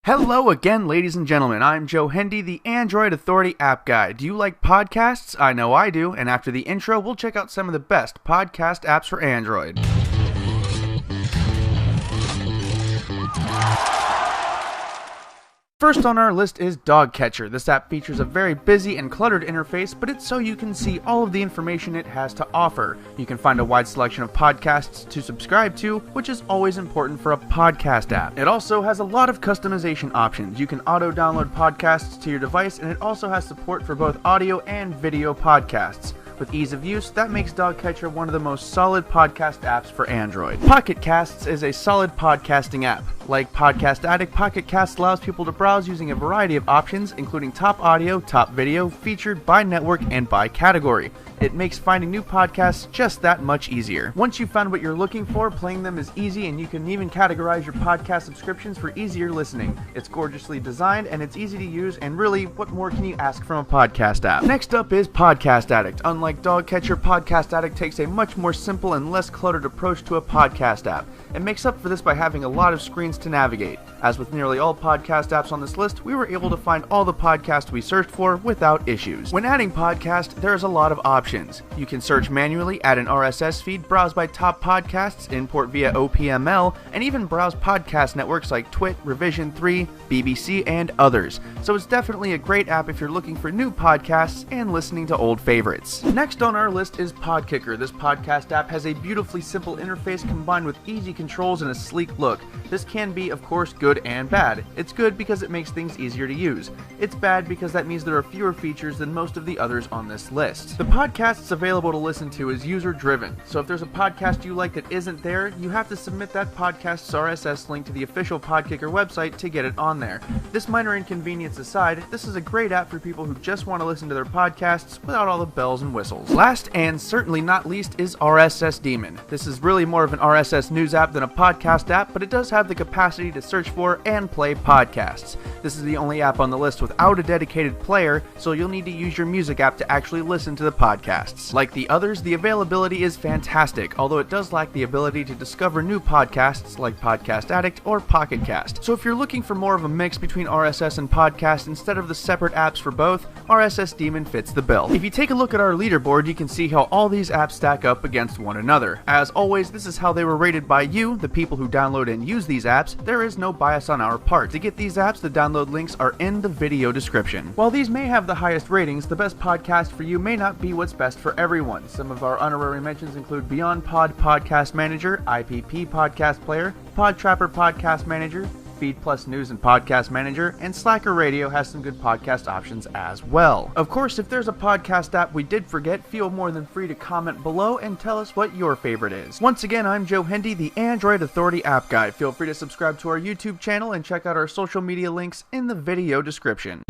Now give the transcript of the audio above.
Hello again, ladies and gentlemen. I'm Joe Hendy, the Android Authority App Guy. Do you like podcasts? I know I do, and after the intro, we'll check out some of the best podcast apps for Android. First on our list is Dogcatcher. This app features a very busy and cluttered interface, but it's so you can see all of the information it has to offer. You can find a wide selection of podcasts to subscribe to, which is always important for a podcast app. It also has a lot of customization options. You can auto-download podcasts to your device, and it also has support for both audio and video podcasts. With ease of use, that makes Dogcatcher one of the most solid podcast apps for Android. Pocket Casts is a solid podcasting app. Like Podcast Addict, Pocket Casts allows people to browse using a variety of options, including top audio, top video, featured, by network, and by category. It makes finding new podcasts just that much easier. Once you've found what you're looking for, playing them is easy, and you can even categorize your podcast subscriptions for easier listening. It's gorgeously designed, and it's easy to use, and really, what more can you ask from a podcast app? Next up is Podcast Addict. Unlike Dogcatcher, Podcast Addict takes a much more simple and less cluttered approach to a podcast app. It makes up for this by having a lot of screens to navigate. As with nearly all podcast apps on this list, we were able to find all the podcasts we searched for without issues. When adding podcast, there is a lot of options. You can search manually, add an RSS feed, browse by top podcasts, import via OPML, and even browse podcast networks like Twit, Revision 3, BBC, and others. So it's definitely a great app if you're looking for new podcasts and listening to old favorites. Next on our list is Podkicker. This podcast app has a beautifully simple interface combined with easy controls and a sleek look. This can be, of course, good and bad. It's good because it makes things easier to use. It's bad because that means there are fewer features than most of the others on this list. The podcasts available to listen to is user-driven, so if there's a podcast you like that isn't there, you have to submit that podcast's RSS link to the official Podkicker website to get it on there. This minor inconvenience aside, this is a great app for people who just want to listen to their podcasts without all the bells and whistles. Last and certainly not least is RSS Daemon. This is really more of an RSS news app than a podcast app, but it does have the capacity to search for and play podcasts. This is the only app on the list without a dedicated player, so you'll need to use your music app to actually listen to the podcasts. Like the others, the availability is fantastic, although it does lack the ability to discover new podcasts like Podcast Addict or Pocket Cast. So if you're looking for more of a mix between RSS and podcast instead of the separate apps for both, RSS Daemon fits the bill. If you take a look at our leaderboard, you can see how all these apps stack up against one another. As always, this is how they were rated by you, the people who download and use these apps. There is no bias on our part. To get these apps, the download links are in the video description. While these may have the highest ratings, the best podcast for you may not be what's best for everyone. Some of our honorary mentions include Beyond Pod Podcast Manager, IPP Podcast Player, PodTrapper Podcast Manager, Feed Plus News and Podcast Manager, and Slacker Radio has some good podcast options as well. Of course, if there's a podcast app we did forget, feel more than free to comment below and tell us what your favorite is. Once again, I'm Joe Hendy, the Android Authority App Guy. Feel free to subscribe to our YouTube channel and check out our social media links in the video description.